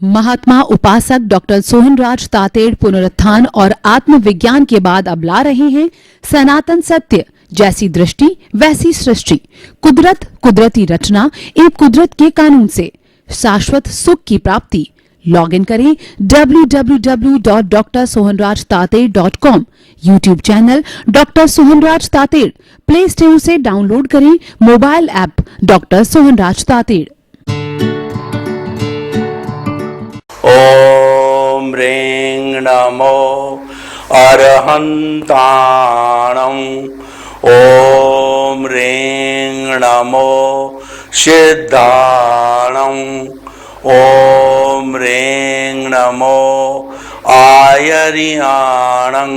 महात्मा उपासक डॉक्टर सोहनराज तातेड़ पुनरुत्थान और आत्मविज्ञान के बाद अब ला रहे हैं सनातन सत्य, जैसी दृष्टि वैसी सृष्टि, कुदरत, कुदरती रचना एवं कुदरत के कानून से शाश्वत सुख की प्राप्ति। लॉग इन करें www.drsohanrajtated.com, YouTube channel doctor Sohanraj Tated, play store से डाउनलोड करें mobile app doctor Sohanraj Tated. ओम ह्रीं नमो अरहन्ताणं। ओम ह्रीं नमो सिद्धाणं। ओम ह्रीं नमो आयर्याणं।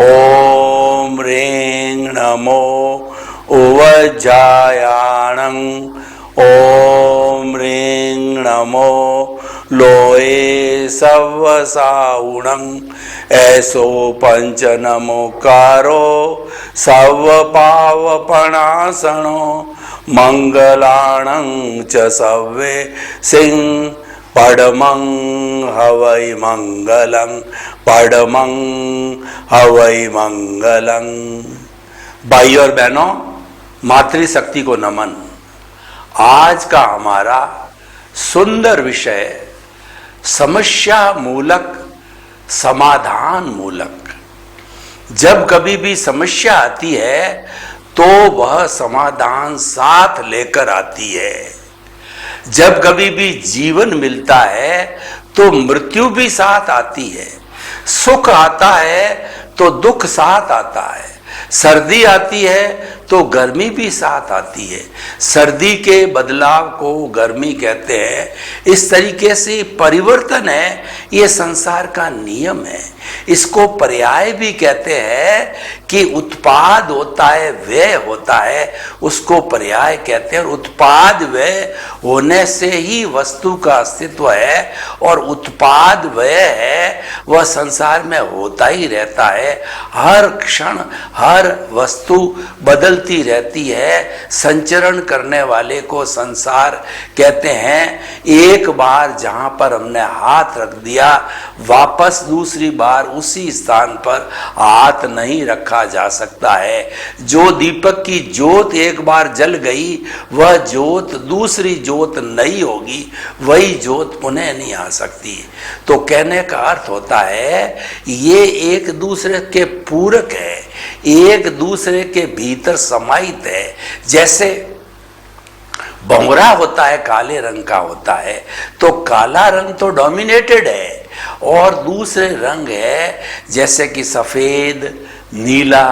ओम ह्रीं नमो उवज्जायाणं। ओम ह्रीं नमो लोए सवसाउणं। ऐसो पंच नमोकारो सव पावपणासनो मंगलाणं च सव्वे सिंह पडमं हवै मंगलं। पडमं हवै मंगलं। भाई और बहनों, मातृशक्ति को नमन। आज का हमारा सुंदर विषय समस्या मूलक, समाधान मूलक। जब कभी भी समस्या आती है तो वह समाधान साथ लेकर आती है। जब कभी भी जीवन मिलता है तो मृत्यु भी साथ आती है। सुख आता है तो दुख साथ आता है। सर्दी आती है तो गर्मी भी साथ आती है। सर्दी के बदलाव को गर्मी कहते हैं। इस तरीके से परिवर्तन है, ये संसार का नियम है। इसको पर्याय भी कहते हैं कि उत्पाद होता है, व्यय होता है, उसको पर्याय कहते हैं। उत्पाद व्यय होने से ही वस्तु का अस्तित्व है, और उत्पाद व्यय है वह संसार में होता ही रहता है। हर क्षण हर वस्तु बदलती रहती है। संचरण करने वाले को संसार कहते हैं। एक बार जहां पर हमने हाथ रख दिया, वापस दूसरी बार उसी स्थान पर हाथ नहीं रखा जा सकता है। जो दीपक की ज्योत एक बार जल गई, वह ज्योत दूसरी ज्योत नहीं होगी, वही ज्योत पुनः नहीं आ सकती। तो कहने का अर्थ होता है ये एक दूसरे के पूरक है, एक दूसरे के भीतर समाहित है। जैसे भंवरा होता है, काले रंग का होता है, तो काला रंग तो डोमिनेटेड है, और दूसरे रंग है जैसे कि सफेद, नीला,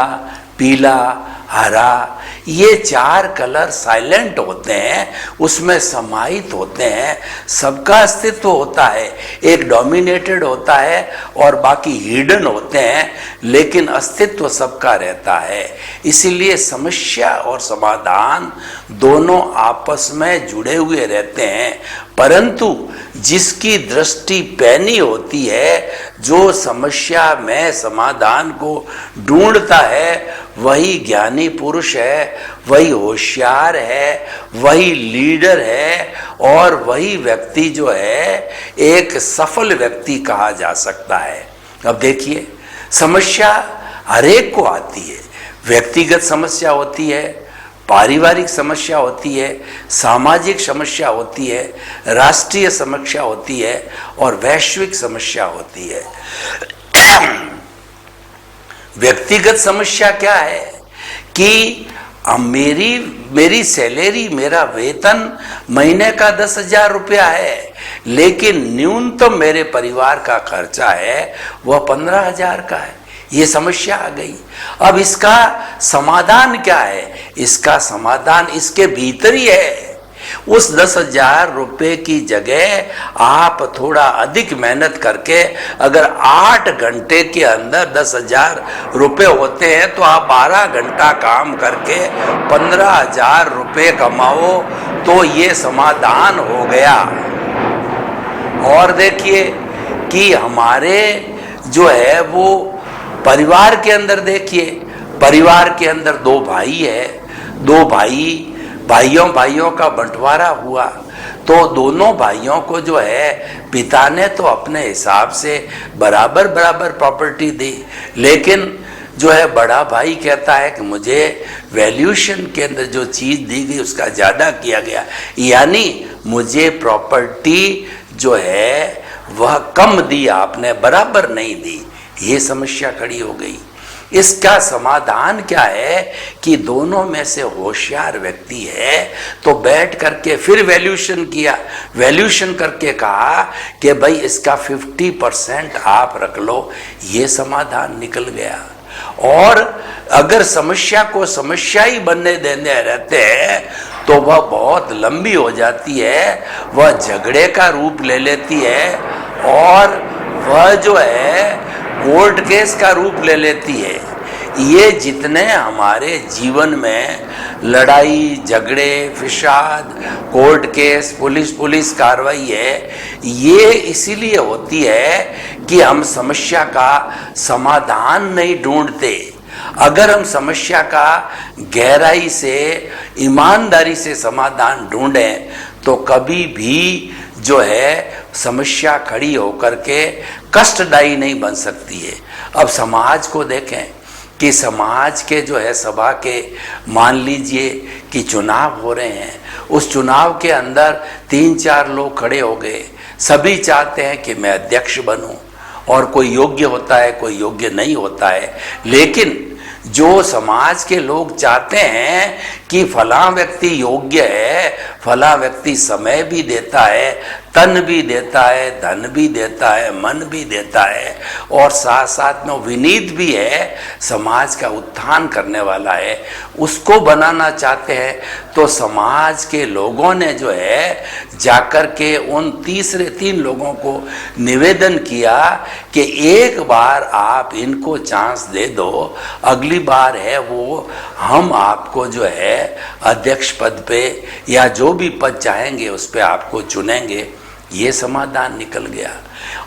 पीला, हरा। ये चार कलर साइलेंट होते हैं, उसमें समाहित होते हैं। सबका अस्तित्व होता है, एक डोमिनेटेड होता है और बाकी हिडन होते हैं, लेकिन अस्तित्व सबका रहता है। इसीलिए समस्या और समाधान दोनों आपस में जुड़े हुए रहते हैं। परंतु जिसकी दृष्टि पैनी होती है, जो समस्या में समाधान को ढूंढता है, वही ज्ञानी पुरुष है, वही होशियार है, वही लीडर है, और वही व्यक्ति जो है एक सफल व्यक्ति कहा जा सकता है। अब देखिए, समस्या हरेक को आती है। व्यक्तिगत समस्या होती है, पारिवारिक समस्या होती है, सामाजिक समस्या होती है, राष्ट्रीय समस्या होती है, और वैश्विक समस्या होती है। व्यक्तिगत समस्या क्या है कि मेरी सैलरी, मेरा वेतन महीने का 10,000 रुपया है, लेकिन न्यूनतम मेरे परिवार का खर्चा है वह 15,000 का है। ये समस्या आ गई। अब इसका समाधान क्या है? इसका समाधान इसके भीतर ही है। उस 10,000 रुपये की जगह आप थोड़ा अधिक मेहनत करके, अगर 8 घंटे के अंदर 10,000 रुपये होते हैं, तो आप 12 घंटा काम करके 15,000 रुपये कमाओ, तो ये समाधान हो गया। और देखिए कि हमारे जो है वो परिवार के अंदर, देखिए परिवार के अंदर 2 भाई है, 2 भाइयों का बंटवारा हुआ, तो दोनों भाइयों को जो है पिता ने तो अपने हिसाब से बराबर बराबर प्रॉपर्टी दी, लेकिन जो है बड़ा भाई कहता है कि मुझे वैल्यूएशन के अंदर जो चीज दी गई उसका ज्यादा किया गया, यानी मुझे प्रॉपर्टी जो है वह कम दी, आपने बराबर नहीं दी। ये समस्या खड़ी हो गई। इसका समाधान क्या है कि दोनों में से होशियार व्यक्ति है तो बैठ करके फिर वैल्यूएशन किया, वैल्यूएशन करके कहा कि भाई इसका 50% आप रख लो। ये समाधान निकल गया। और अगर समस्या को समस्या ही बनने देने रहते हैं तो वह बहुत लंबी हो जाती है, वह झगड़े का रूप ले लेती है और वह जो है कोर्ट केस का रूप ले लेती है। ये जितने हमारे जीवन में लड़ाई झगड़े फिसाद कोर्ट केस पुलिस कार्रवाई है, ये इसीलिए होती है कि हम समस्या का समाधान नहीं ढूंढते। अगर हम समस्या का गहराई से ईमानदारी से समाधान ढूंढें तो कभी भी जो है समस्या खड़ी होकर के कष्टदायी नहीं बन सकती है। अब समाज को देखें कि समाज के जो है सभा के मान लीजिए कि चुनाव हो रहे हैं, उस चुनाव के अंदर 3-4 लोग खड़े हो गए, सभी चाहते हैं कि मैं अध्यक्ष बनूं और कोई योग्य होता है कोई योग्य नहीं होता है, लेकिन जो समाज के लोग चाहते हैं कि फलां व्यक्ति योग्य है, फलां व्यक्ति समय भी देता है, तन भी देता है, धन भी देता है, मन भी देता है और साथ साथ में विनीत भी है, समाज का उत्थान करने वाला है, उसको बनाना चाहते हैं। तो समाज के लोगों ने जो है जाकर के उन 3 लोगों को निवेदन किया कि एक बार आप इनको चांस दे दो, अगली बार है वो हम आपको जो है अध्यक्ष पद पे या जो भी पद चाहेंगे उस पे आपको चुनेंगे। ये समाधान निकल गया।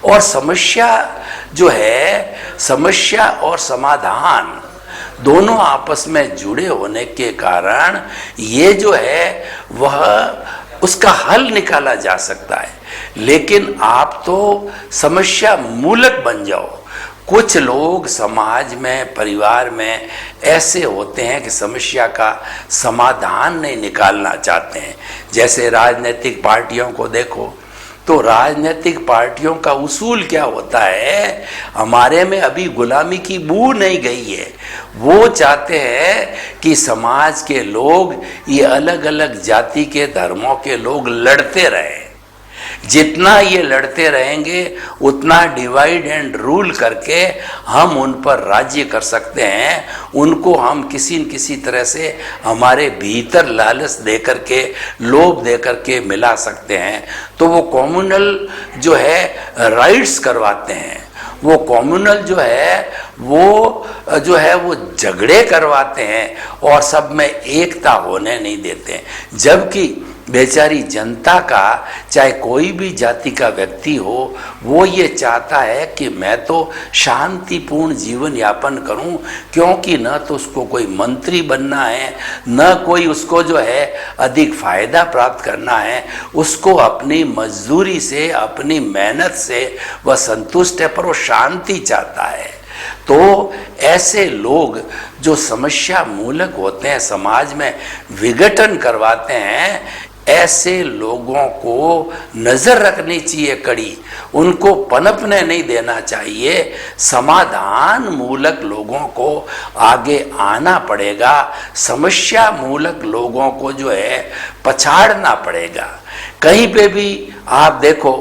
और समस्या जो है, समस्या और समाधान दोनों आपस में जुड़े होने के कारण ये जो है वह उसका हल निकाला जा सकता है। लेकिन आप तो समस्या मूलक बन जाओ। कुछ लोग समाज में परिवार में ऐसे होते हैं कि समस्या का समाधान नहीं निकालना चाहते हैं। जैसे राजनीतिक पार्टियों को देखो तो राजनीतिक पार्टियों का उसूल क्या होता है, हमारे में अभी गुलामी की बू नहीं गई है। वो चाहते हैं कि समाज के लोग, ये अलग अलग जाति के धर्मों के लोग लड़ते रहें। जितना ये लड़ते रहेंगे उतना डिवाइड एंड रूल करके हम उन पर राज्य कर सकते हैं। उनको हम किसी न किसी तरह से हमारे भीतर लालच दे करके, लोभ दे करके मिला सकते हैं। तो वो कम्युनल जो है राइट्स करवाते हैं, वो कम्युनल जो है वो झगड़े करवाते हैं और सब में एकता होने नहीं देते। जबकि बेचारी जनता का, चाहे कोई भी जाति का व्यक्ति हो, वो ये चाहता है कि मैं तो शांतिपूर्ण जीवन यापन करूं, क्योंकि न तो उसको कोई मंत्री बनना है, न कोई उसको जो है अधिक फायदा प्राप्त करना है। उसको अपनी मजदूरी से, अपनी मेहनत से वह संतुष्ट है, पर वो शांति चाहता है। तो ऐसे लोग जो समस्या मूलक होते हैं, समाज में विघटन करवाते हैं, ऐसे लोगों को नजर रखनी चाहिए कड़ी, उनको पनपने नहीं देना चाहिए। समाधान मूलक लोगों को आगे आना पड़ेगा, समस्या मूलक लोगों को जो है पछाड़ना पड़ेगा। कहीं पे भी आप देखो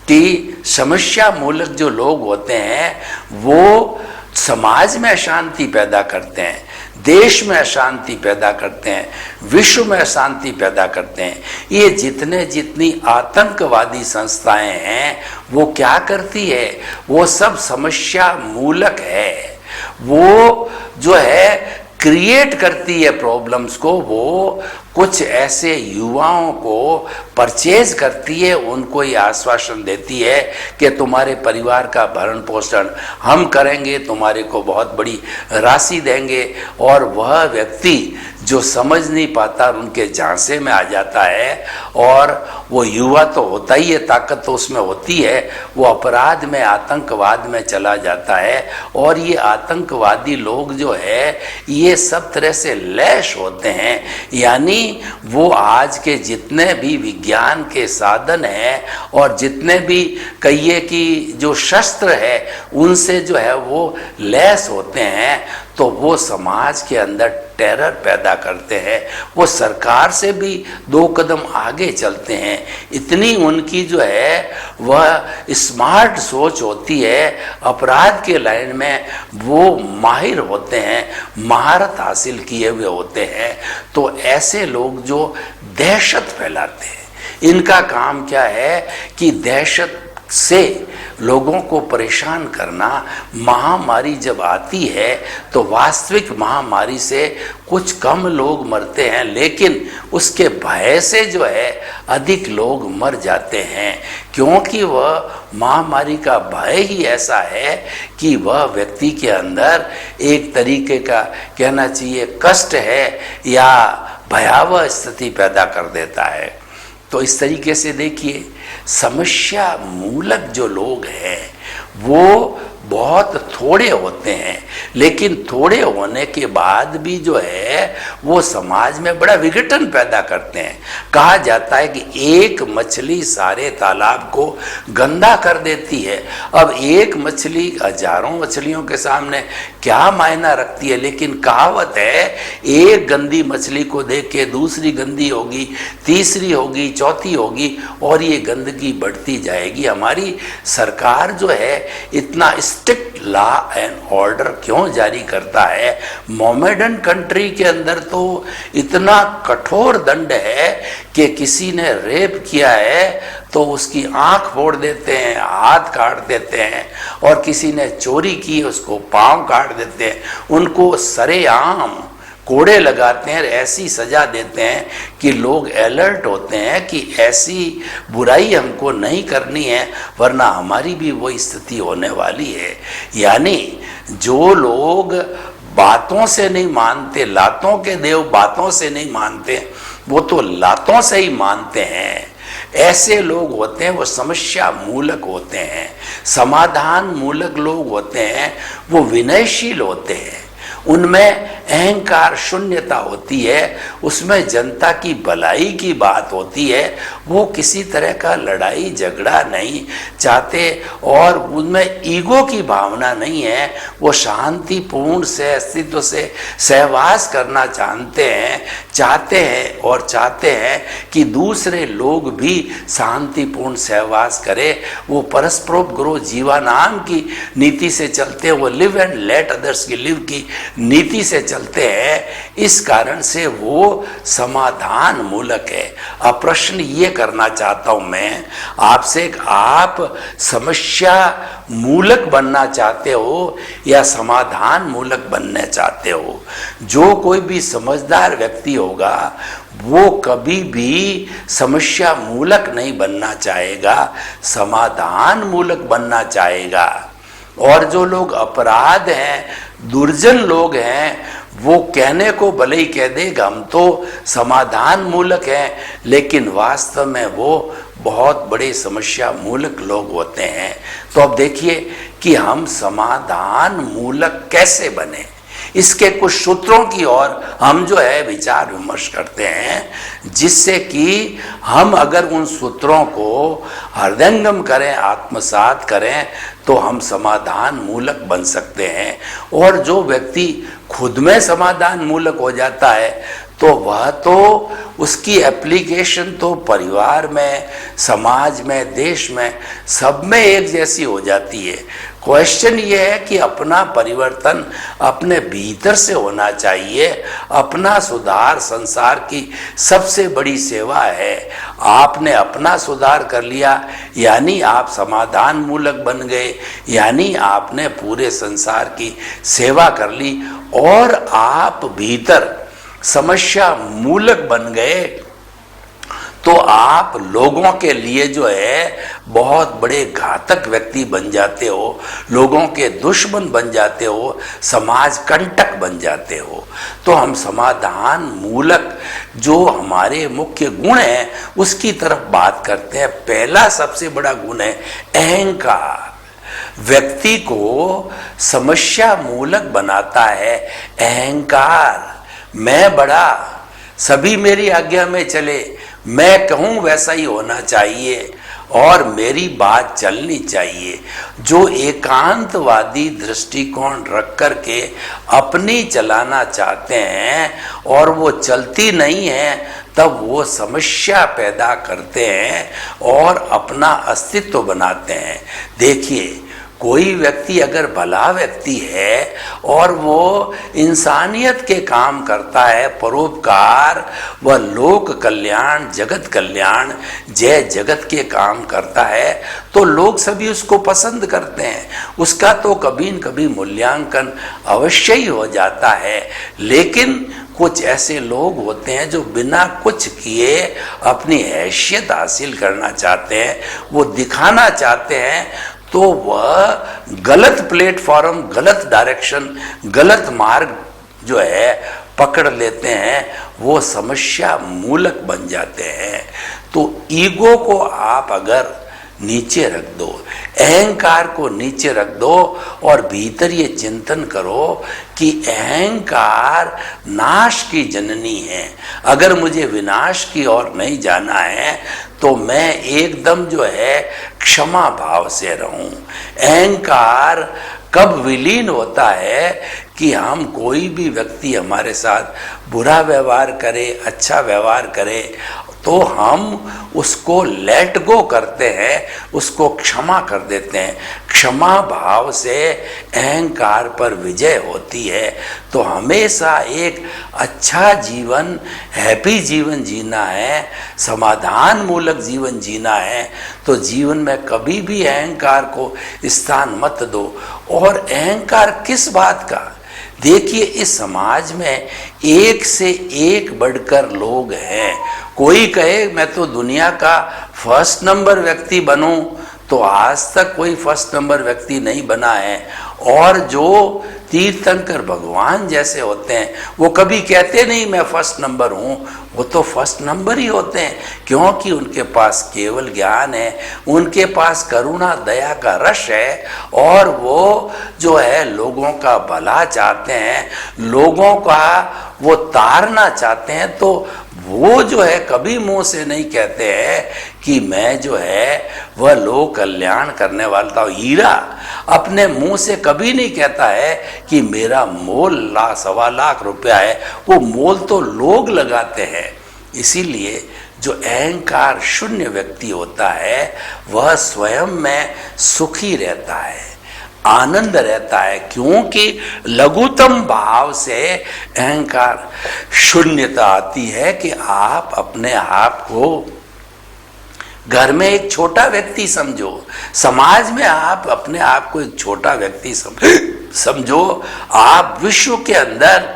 कि समस्या मूलक जो लोग होते हैं वो समाज में अशांति पैदा करते हैं, देश में अशांति पैदा करते हैं, विश्व में अशांति पैदा करते हैं। ये जितनी आतंकवादी संस्थाएं हैं वो क्या करती है, वो सब समस्या मूलक है। वो जो है क्रिएट करती है प्रॉब्लम्स को, वो कुछ ऐसे युवाओं को परचेज करती है, उनको ये आश्वासन देती है कि तुम्हारे परिवार का भरण पोषण हम करेंगे, तुम्हारे को बहुत बड़ी राशि देंगे, और वह व्यक्ति जो समझ नहीं पाता उनके झांसे में आ जाता है, और वो युवा तो होता ही है, ताकत तो उसमें होती है, वो अपराध में, आतंकवाद में चला जाता है। और ये आतंकवादी लोग जो है ये सब तरह से लैश होते हैं, यानी वो आज के जितने भी विज्ञान के साधन हैं और जितने भी कहिए कि जो शस्त्र है उनसे जो है वो लैस होते हैं, तो वो समाज के अंदर टेरर पैदा करते हैं। वो सरकार से भी 2 कदम आगे चलते हैं, इतनी उनकी जो है वह स्मार्ट सोच होती है, अपराध के लाइन में वो माहिर होते हैं, महारत हासिल किए हुए होते हैं। तो ऐसे लोग जो दहशत फैलाते हैं, इनका काम क्या है कि दहशत से लोगों को परेशान करना। महामारी जब आती है तो वास्तविक महामारी से कुछ कम लोग मरते हैं, लेकिन उसके भय से जो है अधिक लोग मर जाते हैं, क्योंकि वह महामारी का भय ही ऐसा है कि वह व्यक्ति के अंदर एक तरीके का कहना चाहिए कष्ट है या भयावह स्थिति पैदा कर देता है। तो इस तरीके से देखिए, समस्या मूलक जो लोग हैं वो बहुत थोड़े होते हैं, लेकिन थोड़े होने के बाद भी जो है वो समाज में बड़ा विघटन पैदा करते हैं। कहा जाता है कि एक मछली सारे तालाब को गंदा कर देती है। अब एक मछली हजारों मछलियों के सामने क्या मायना रखती है, लेकिन कहावत है एक गंदी मछली को देख के दूसरी गंदी होगी, तीसरी होगी, चौथी होगी, और ये गंदगी बढ़ती जाएगी। हमारी सरकार जो है इतना स्ट्रिक्ट लॉ एंड ऑर्डर क्यों जारी करता है? मोमेडन कंट्री के अंदर तो इतना कठोर दंड है कि किसी ने रेप किया है तो उसकी आंख फोड़ देते हैं, हाथ काट देते हैं, और किसी ने चोरी की उसको पांव काट देते हैं, उनको सरेआम कोड़े लगाते हैं, ऐसी सजा देते हैं कि लोग अलर्ट होते हैं कि ऐसी बुराई हमको नहीं करनी है, वरना हमारी भी वही स्थिति होने वाली है। यानी जो लोग बातों से नहीं मानते, लातों के देव बातों से नहीं मानते, वो तो लातों से ही मानते हैं। ऐसे लोग होते हैं वो समस्या मूलक होते हैं, समाधान मूलक लोग होते हैं, वो विनयशील होते हैं, उनमें अहंकार शून्यता होती है, उसमें जनता की भलाई की बात होती है, वो किसी तरह का लड़ाई झगड़ा नहीं चाहते और उनमें ईगो की भावना नहीं है। वो शांतिपूर्ण से अस्तित्व से सहवास करना चाहते हैं और चाहते हैं कि दूसरे लोग भी शांतिपूर्ण सहवास करें। वो परस्परोपग्रो जीवानाम की नीति से चलते हैं, वो लिव एंड लेट अदर्स की लिव की नीति से चलते हैं। इस कारण से वो समाधान मूलक है। अब प्रश्न ये करना चाहता हूं मैं आपसे, आप समस्या मूलक बनना चाहते हो या समाधान मूलक बनना चाहते हो? जो कोई भी समझदार व्यक्ति होगा वो कभी भी समस्या मूलक नहीं बनना चाहेगा, समाधान मूलक बनना चाहेगा। और जो लोग अपराध हैं, दुर्जन लोग हैं, वो कहने को भले ही कह देगा हम तो समाधान मूलक हैं, लेकिन वास्तव में वो बहुत बड़े समस्या मूलक लोग होते हैं। तो अब देखिए कि हम समाधान मूलक कैसे बने, इसके कुछ सूत्रों की ओर हम जो है विचार विमर्श करते हैं, जिससे कि हम अगर उन सूत्रों को हृदयंगम करें, आत्मसात करें, तो हम समाधान मूलक बन सकते हैं। और जो व्यक्ति खुद में समाधान मूलक हो जाता है तो वह तो उसकी एप्लीकेशन तो परिवार में, समाज में, देश में, सब में एक जैसी हो जाती है। क्वेश्चन ये है कि अपना परिवर्तन अपने भीतर से होना चाहिए। अपना सुधार संसार की सबसे बड़ी सेवा है। आपने अपना सुधार कर लिया यानी आप समाधान मूलक बन गए, यानी आपने पूरे संसार की सेवा कर ली और आप भीतर समस्या मूलक बन गए तो आप लोगों के लिए जो है बहुत बड़े घातक व्यक्ति बन जाते हो, लोगों के दुश्मन बन जाते हो, समाज कंटक बन जाते हो। तो हम समाधान मूलक जो हमारे मुख्य गुण हैं उसकी तरफ बात करते हैं। पहला सबसे बड़ा गुण है अहंकार। व्यक्ति को समस्या मूलक बनाता है अहंकार। मैं बड़ा, सभी मेरी आज्ञा में चले, मैं कहूं वैसा ही होना चाहिए और मेरी बात चलनी चाहिए। जो एकांतवादी दृष्टिकोण रख कर के अपनी चलाना चाहते हैं और वो चलती नहीं है, तब वो समस्या पैदा करते हैं और अपना अस्तित्व बनाते हैं। देखिए, कोई व्यक्ति अगर भला व्यक्ति है और वो इंसानियत के काम करता है, परोपकार व लोक कल्याण, जगत कल्याण, जय जगत के काम करता है, तो लोग सभी उसको पसंद करते हैं। उसका तो कभी न कभी मूल्यांकन अवश्य ही हो जाता है। लेकिन कुछ ऐसे लोग होते हैं जो बिना कुछ किए अपनी हैसियत हासिल करना चाहते हैं, वो दिखाना चाहते हैं, तो वह गलत प्लेटफॉर्म, गलत डायरेक्शन, गलत मार्ग जो है पकड़ लेते हैं, वो समस्या मूलक बन जाते हैं। तो ईगो को आप अगर नीचे रख दो, अहंकार को नीचे रख दो और भीतर ये चिंतन करो कि अहंकार नाश की जननी है। अगर मुझे विनाश की ओर नहीं जाना है तो मैं एकदम जो है क्षमा भाव से रहूं। अहंकार कब विलीन होता है कि हम कोई भी व्यक्ति हमारे साथ बुरा व्यवहार करे, अच्छा व्यवहार करे, तो हम उसको लेट गो करते हैं, उसको क्षमा कर देते हैं। क्षमा भाव से अहंकार पर विजय होती है। तो हमेशा एक अच्छा जीवन, हैप्पी जीवन जीना है, समाधान मूलक जीवन जीना है, तो जीवन में कभी भी अहंकार को स्थान मत दो। और अहंकार किस बात का? देखिए, इस समाज में एक से एक बढ़कर लोग हैं। कोई कहे मैं तो दुनिया का फर्स्ट नंबर व्यक्ति बनूं, तो आज तक कोई फर्स्ट नंबर व्यक्ति नहीं बना है। और जो तीर्थंकर भगवान जैसे होते हैं, वो कभी कहते नहीं मैं फर्स्ट नंबर हूँ, वो तो फर्स्ट नंबर ही होते हैं, क्योंकि उनके पास केवल ज्ञान है, उनके पास करुणा दया का रस है, और वो जो है लोगों का भला चाहते हैं, लोगों का वो तारना चाहते हैं। तो वो जो है कभी मुंह से नहीं कहते हैं कि मैं जो है वह लोक कल्याण करने वाला हूँ। हीरा अपने मुंह से कभी नहीं कहता है कि मेरा मोल 1.25 रुपया है, वो मोल तो लोग लगाते हैं। इसीलिए जो अहंकार शून्य व्यक्ति होता है वह स्वयं में सुखी रहता है, आनंद रहता है, क्योंकि लघुतम भाव से अहंकार शून्यता आती है कि आप अपने आप को घर में एक छोटा व्यक्ति समझो, समाज में आप अपने आप को एक छोटा व्यक्ति समझो, आप विश्व के अंदर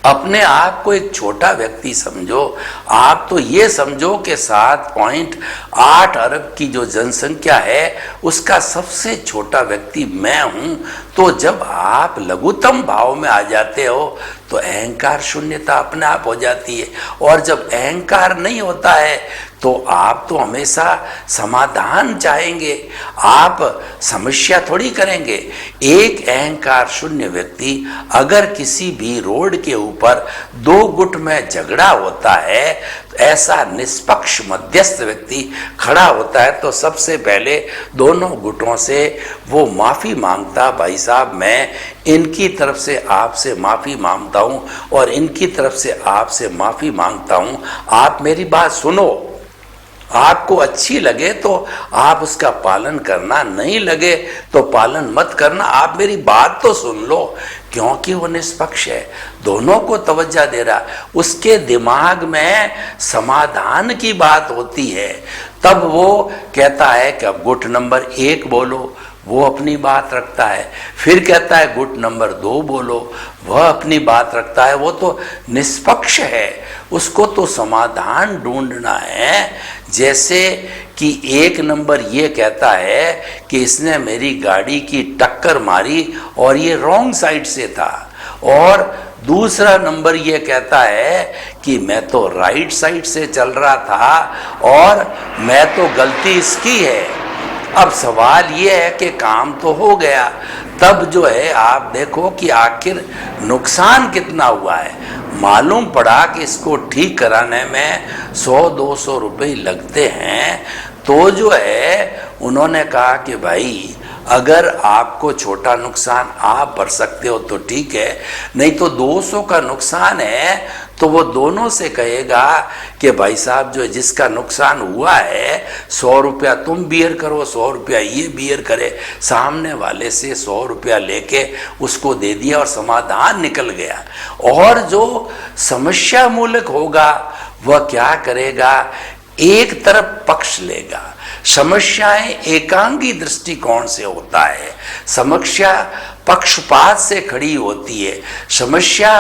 अपने आप को एक छोटा व्यक्ति समझो। आप तो ये समझो कि 7.8 अरब की जो जनसंख्या है उसका सबसे छोटा व्यक्ति मैं हूं। तो जब आप लघुतम भाव में आ जाते हो तो अहंकार शून्यता अपने आप हो जाती है। और जब अहंकार नहीं होता है तो आप तो हमेशा समाधान चाहेंगे, आप समस्या थोड़ी करेंगे। एक अहंकार शून्य व्यक्ति अगर किसी भी रोड के ऊपर 2 गुट में झगड़ा होता है, तो ऐसा निष्पक्ष मध्यस्थ व्यक्ति खड़ा होता है तो सबसे पहले दोनों गुटों से वो माफ़ी मांगता, भाई साहब मैं इनकी तरफ से आपसे माफ़ी मांगता हूँ और इनकी तरफ से आपसे माफ़ी मांगता हूँ, आप मेरी बात सुनो। आपको अच्छी लगे तो आप उसका पालन करना, नहीं लगे तो पालन मत करना, आप मेरी बात तो सुन लो। क्योंकि वो निष्पक्ष है, दोनों को तवज्जो दे रहा, उसके दिमाग में समाधान की बात होती है, तब वो कहता है कि अब गुट नंबर 1 बोलो, वो अपनी बात रखता है, फिर कहता है गुट नंबर 2 बोलो, वह अपनी बात रखता है, वो तो निष्पक्ष है, उसको तो समाधान ढूंढना है। जैसे कि 1 नंबर ये कहता है कि इसने मेरी गाड़ी की टक्कर मारी और ये रॉन्ग साइड से था, और दूसरा नंबर ये कहता है कि मैं तो राइट साइड से चल रहा था और मैं तो गलती इसकी है। अब सवाल ये है कि काम तो हो गया, तब जो है आप देखो कि आखिर नुकसान कितना हुआ है। मालूम पड़ा कि इसको ठीक कराने में 100-200 रुपये लगते हैं, तो जो है उन्होंने कहा कि भाई अगर आपको छोटा नुकसान आप भर सकते हो तो ठीक है, नहीं तो 200 का नुकसान है तो वो दोनों से कहेगा कि भाई साहब जो जिसका नुकसान हुआ है 100 रुपया तुम बियर करो, 100 रुपया ये बियर करे। सामने वाले से 100 रुपया लेके उसको दे दिया और समाधान निकल गया। और जो समस्या मूलक होगा वह क्या करेगा, एक तरफ पक्ष लेगा। समस्याएं एकांगी दृष्टिकोण से होता है, समस्या पक्षपात से खड़ी होती है, समस्या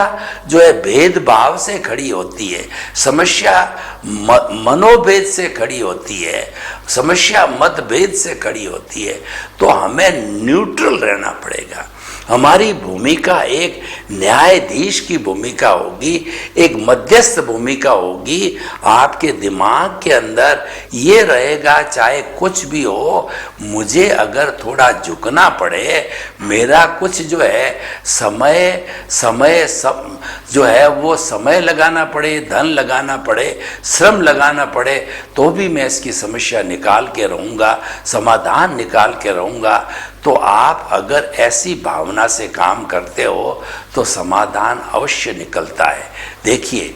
जो है भेदभाव से खड़ी होती है, समस्या मनोभेद से खड़ी होती है, समस्या मतभेद से खड़ी होती है। तो हमें न्यूट्रल रहना पड़ेगा। हमारी भूमिका एक न्यायाधीश की भूमिका होगी, एक मध्यस्थ भूमिका होगी। आपके दिमाग के अंदर ये रहेगा चाहे कुछ भी हो, मुझे अगर थोड़ा झुकना पड़े, मेरा कुछ जो है समय जो है वो समय लगाना पड़े, धन लगाना पड़े, श्रम लगाना पड़े, तो भी मैं इसकी समस्या निकाल के रहूँगा, समाधान निकाल के रहूँगा। तो आप अगर ऐसी भावना से काम करते हो तो समाधान अवश्य निकलता है। देखिए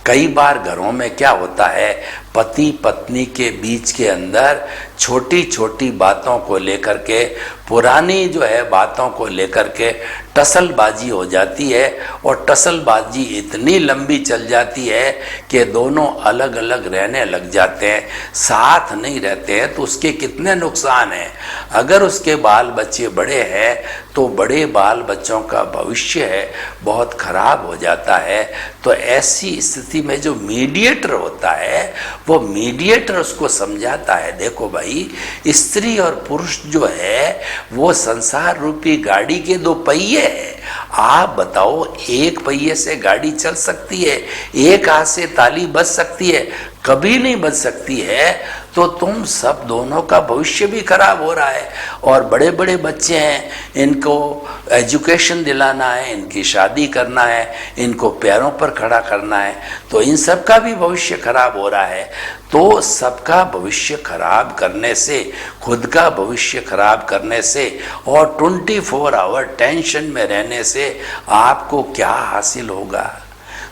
कई बार घरों में क्या होता है, पति पत्नी के बीच के अंदर छोटी छोटी बातों को लेकर के, पुरानी जो है बातों को लेकर के टसलबाजी हो जाती है, और टसलबाजी इतनी लंबी चल जाती है कि दोनों अलग अलग रहने लग जाते हैं, साथ नहीं रहते हैं। तो उसके कितने नुकसान हैं। अगर उसके बाल बच्चे बड़े हैं तो बड़े बाल बच्चों का भविष्य है बहुत खराब हो जाता है। तो ऐसी स्थिति में जो मीडिएटर होता है वो मीडिएटर उसको समझाता है, देखो भाई स्त्री और पुरुष जो है वो संसार रूपी गाड़ी के 2 पहिए हैं। आप बताओ, एक पहिए से गाड़ी चल सकती है, एक हाथ से ताली बज सकती है, कभी नहीं बज सकती है। तो तुम सब दोनों का भविष्य भी खराब हो रहा है, और बड़े बड़े बच्चे हैं, इनको एजुकेशन दिलाना है, इनकी शादी करना है, इनको पैरों पर खड़ा करना है, तो इन सब का भी भविष्य खराब हो रहा है। तो सबका भविष्य खराब करने से, खुद का भविष्य खराब करने से और 24 आवर टेंशन में रहने से आपको क्या हासिल होगा।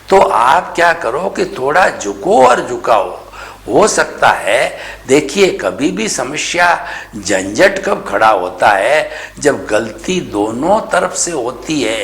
तो आप क्या करो कि थोड़ा झुको और झुकाओ। हो सकता है, देखिए कभी भी समस्या झंझट कब खड़ा होता है, जब गलती दोनों तरफ से होती है।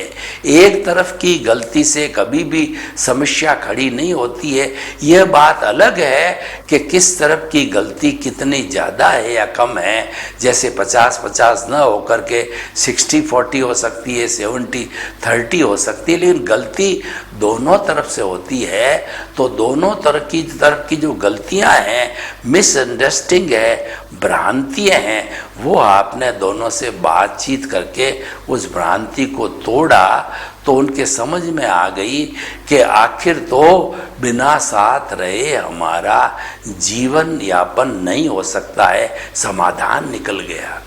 एक तरफ की गलती से कभी भी समस्या खड़ी नहीं होती है। यह बात अलग है कि किस तरफ की गलती कितनी ज़्यादा है या कम है। जैसे 50-50 न होकर के 60-40 हो सकती है, 70-30 हो सकती है, लेकिन गलती दोनों तरफ से होती है। तो दोनों तरफ की जो गलतियां हैं, मिसअंडरस्टैंडिंग है, भ्रांतियां हैं, वो आपने दोनों से बातचीत करके उस भ्रांति को तोड़ा, तो उनके समझ में आ गई कि आखिर तो बिना साथ रहे हमारा जीवन यापन नहीं हो सकता है। समाधान निकल गया।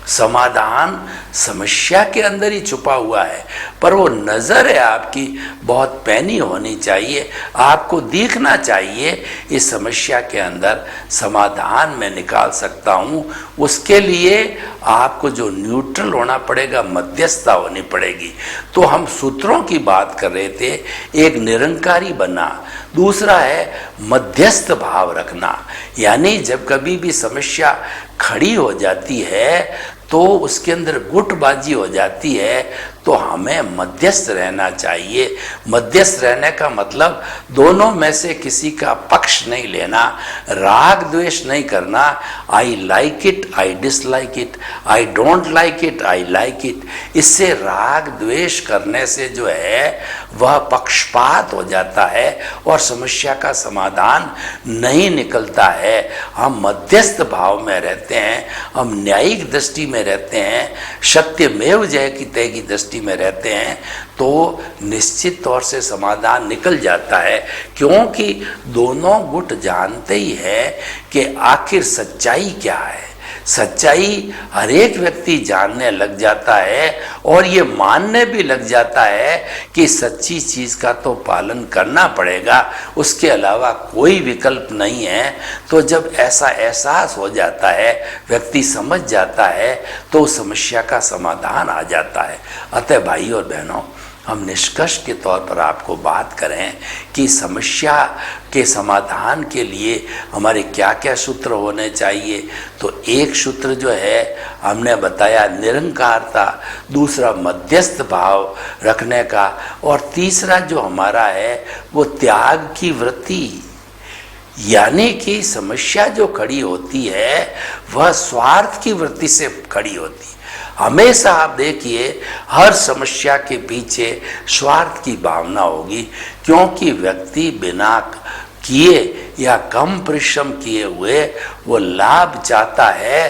समाधान समस्या के अंदर ही छुपा हुआ है, पर वो नज़र है आपकी बहुत पैनी होनी चाहिए। आपको दिखना चाहिए इस समस्या के अंदर समाधान मैं निकाल सकता हूँ। उसके लिए आपको जो न्यूट्रल होना पड़ेगा, मध्यस्थता होनी पड़ेगी। तो हम सूत्रों की बात कर रहे थे, एक निरंकारी बनना, दूसरा है मध्यस्थ भाव रखना। यानी जब कभी भी समस्या खड़ी हो जाती है तो उसके अंदर गुटबाजी हो जाती है। तो हमें मध्यस्थ रहना चाहिए। मध्यस्थ रहने का मतलब दोनों में से किसी का पक्ष नहीं लेना, राग द्वेष नहीं करना। I like it, I dislike it, I don't like it, I like it. इससे राग द्वेष करने से जो है वह पक्षपात हो जाता है और समस्या का समाधान नहीं निकलता है। हम मध्यस्थ भाव में रहते हैं, हम न्यायिक दृष्टि में रहते हैं, सत्यमेव जयते की दृष्टि में रहते हैं, तो निश्चित तौर से समाधान निकल जाता है। क्योंकि दोनों गुट जानते ही है कि आखिर सच्चाई क्या है। सच्चाई हर एक व्यक्ति जानने लग जाता है और ये मानने भी लग जाता है कि सच्ची चीज़ का तो पालन करना पड़ेगा, उसके अलावा कोई विकल्प नहीं है। तो जब ऐसा एहसास हो जाता है, व्यक्ति समझ जाता है, तो समस्या का समाधान आ जाता है। अतः भाई और बहनों, हम निष्कर्ष के तौर पर आपको बात करें कि समस्या के समाधान के लिए हमारे क्या क्या सूत्र होने चाहिए। तो एक सूत्र जो है हमने बताया निरंकारता, दूसरा मध्यस्थ भाव रखने का, और तीसरा जो हमारा है वो त्याग की वृत्ति। यानी कि समस्या जो खड़ी होती है वह स्वार्थ की वृत्ति से खड़ी होती है। हमेशा आप देखिए हर समस्या के पीछे स्वार्थ की भावना होगी, क्योंकि व्यक्ति बिना किए या कम परिश्रम किए हुए वो लाभ चाहता है,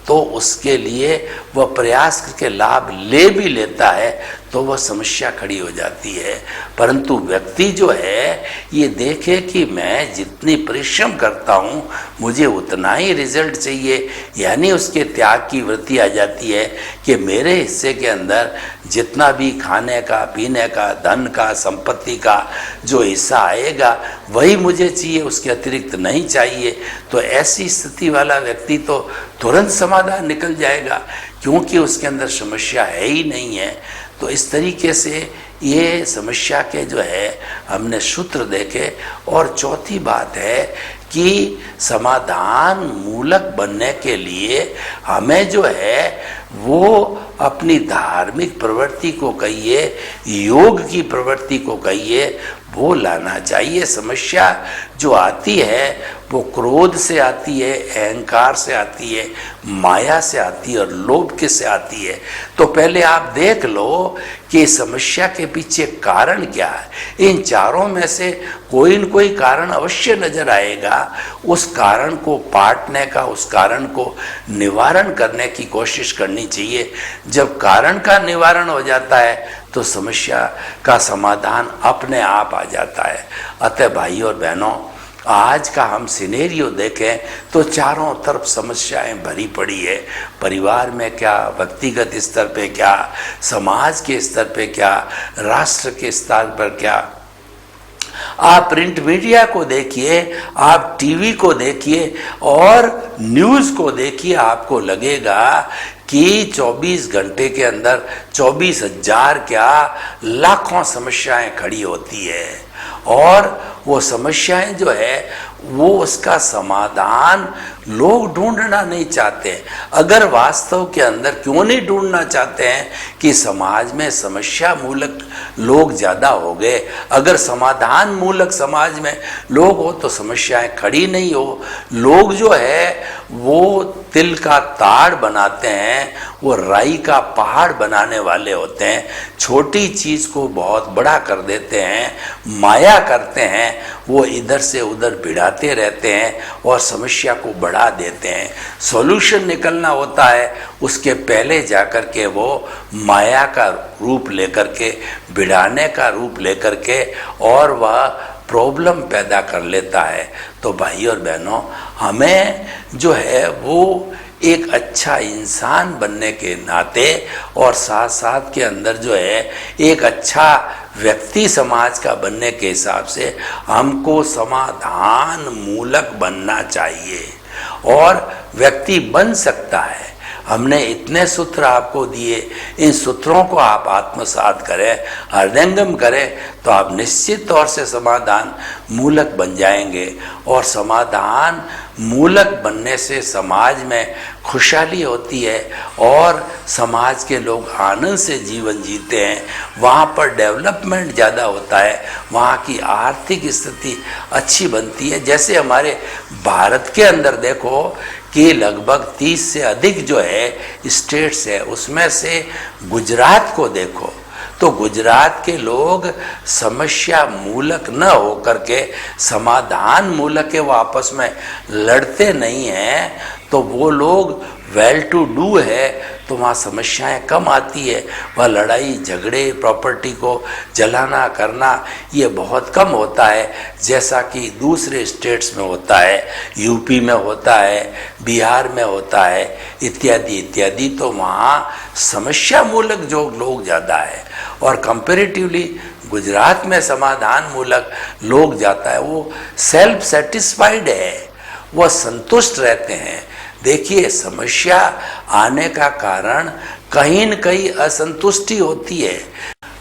तो उसके लिए वह प्रयास करके लाभ ले भी लेता है, तो वह समस्या खड़ी हो जाती है। परंतु व्यक्ति जो है ये देखे कि मैं जितनी परिश्रम करता हूँ मुझे उतना ही रिजल्ट चाहिए, यानी उसके त्याग की वृत्ति आ जाती है कि मेरे हिस्से के अंदर जितना भी खाने का, पीने का, धन का, संपत्ति का जो हिस्सा आएगा वही मुझे चाहिए, उसके अतिरिक्त नहीं चाहिए। तो ऐसी स्थिति वाला व्यक्ति तो तुरंत समाधान निकल जाएगा, क्योंकि उसके अंदर समस्या है ही नहीं है। तो इस तरीके से ये समस्या के जो है हमने सूत्र देखे। और चौथी बात है कि समाधान मूलक बनने के लिए हमें जो है वो अपनी धार्मिक प्रवृत्ति को कहिए, योग की प्रवृत्ति को कहिए, वो लाना चाहिए। समस्या जो आती है वो क्रोध से आती है, अहंकार से आती है, माया से आती है और लोभ किससे आती है। तो पहले आप देख लो कि समस्या के पीछे कारण क्या है। इन चारों में से कोई न कोई कारण अवश्य नजर आएगा। उस कारण को पाटने का, उस कारण को निवारण करने की कोशिश करनी चाहिए। जब कारण का निवारण हो जाता है तो समस्या का समाधान अपने आप आ जाता है। अतः भाई और बहनों, आज का हम सिनेरियो देखें तो चारों तरफ समस्याएं भरी पड़ी है। परिवार में क्या, व्यक्तिगत स्तर पे क्या, समाज के स्तर पे क्या, राष्ट्र के स्तर पर क्या। आप प्रिंट मीडिया को देखिए, आप टीवी को देखिए और न्यूज़ को देखिए, आपको लगेगा कि 24 घंटे के अंदर 24,000 क्या लाखों समस्याएं खड़ी होती है। और वो समस्याएं जो है वो उसका समाधान लोग ढूंढना नहीं चाहते। अगर वास्तव के अंदर क्यों नहीं ढूंढना चाहते हैं कि समाज में समस्या मूलक लोग ज़्यादा हो गए। अगर समाधान मूलक समाज में लोग हो तो समस्याएं खड़ी नहीं हो। लोग जो है वो तिल का ताड़ बनाते हैं, वो राई का पहाड़ बनाने वाले होते हैं। छोटी चीज़ को बहुत बड़ा कर देते हैं, माया करते हैं, वो इधर से उधर भिड़ाते रहते हैं और समस्या को बढ़ा देते हैं। सॉल्यूशन निकलना होता है, उसके पहले जाकर के वो माया का रूप लेकर के, भिड़ाने का रूप लेकर के और वह प्रॉब्लम पैदा कर लेता है। तो भाई और बहनों, हमें जो है वो एक अच्छा इंसान बनने के नाते और साथ साथ के अंदर जो है एक अच्छा व्यक्ति समाज का बनने के हिसाब से हमको समाधान मूलक बनना चाहिए। और व्यक्ति बन सकता है। हमने इतने सूत्र आपको दिए, इन सूत्रों को आप आत्मसात करें, हृदयंगम करें, तो आप निश्चित तौर से समाधान मूलक बन जाएंगे। और समाधान मूलक बनने से समाज में खुशहाली होती है और समाज के लोग आनंद से जीवन जीते हैं। वहाँ पर डेवलपमेंट ज़्यादा होता है, वहाँ की आर्थिक स्थिति अच्छी बनती है। जैसे हमारे भारत के अंदर देखो कि लगभग 30 से अधिक जो है स्टेट्स है, उसमें से गुजरात को देखो तो गुजरात के लोग समस्या मूलक न होकर के समाधान मूलक के वो आपस में लड़ते नहीं हैं, तो वो लोग वेल टू डू है तो वहाँ समस्याएं कम आती है। वह लड़ाई झगड़े प्रॉपर्टी को जलाना करना ये बहुत कम होता है, जैसा कि दूसरे स्टेट्स में होता है, यूपी में होता है, बिहार में होता है इत्यादि इत्यादि। तो वहाँ समस्या मूलक जो लोग ज़्यादा है और कंपेरेटिवली गुजरात में समाधान मूलक लोग ज़्यादा है। वो सेल्फ सेटिस्फाइड है, वह संतुष्ट रहते हैं। देखिए, समस्या आने का कारण कहीं न कहीं असंतुष्टि होती है।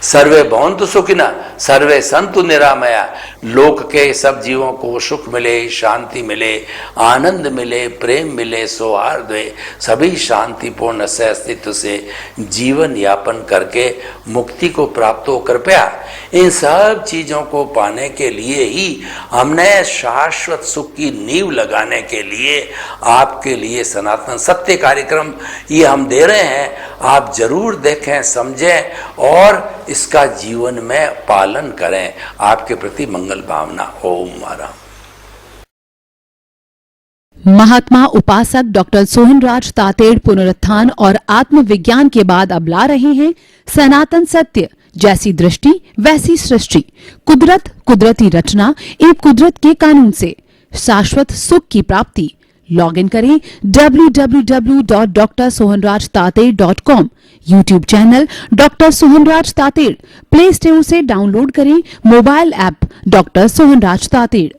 सर्वे भवन्तु सुखिनः सर्वे सन्तु निरामया। लोक के सब जीवों को सुख मिले, शांति मिले, आनंद मिले, प्रेम मिले, सौहार्द हुए, सभी शांतिपूर्ण से अस्तित्व से जीवन यापन करके मुक्ति को प्राप्त हो। कृपया इन सब चीज़ों को पाने के लिए ही हमने शाश्वत सुख की नींव लगाने के लिए आपके लिए सनातन सत्य कार्यक्रम ये हम दे रहे हैं। आप जरूर देखें, समझें और इसका जीवन में पालन करें। आपके प्रति मंगल भावना। ओम मारा। महात्मा उपासक डॉक्टर सोहनराज तातेड़ पुनरुत्थान और आत्मविज्ञान के बाद अब ला रहे हैं सनातन सत्य, जैसी दृष्टि वैसी सृष्टि, कुदरत कुदरती रचना एक कुदरत के कानून से शाश्वत सुख की प्राप्ति। लॉग इन करें www.drsohanrajtated.com। YouTube channel doctor Sohanraj Tated, play store से डाउनलोड करें mobile app doctor Sohanraj Tated.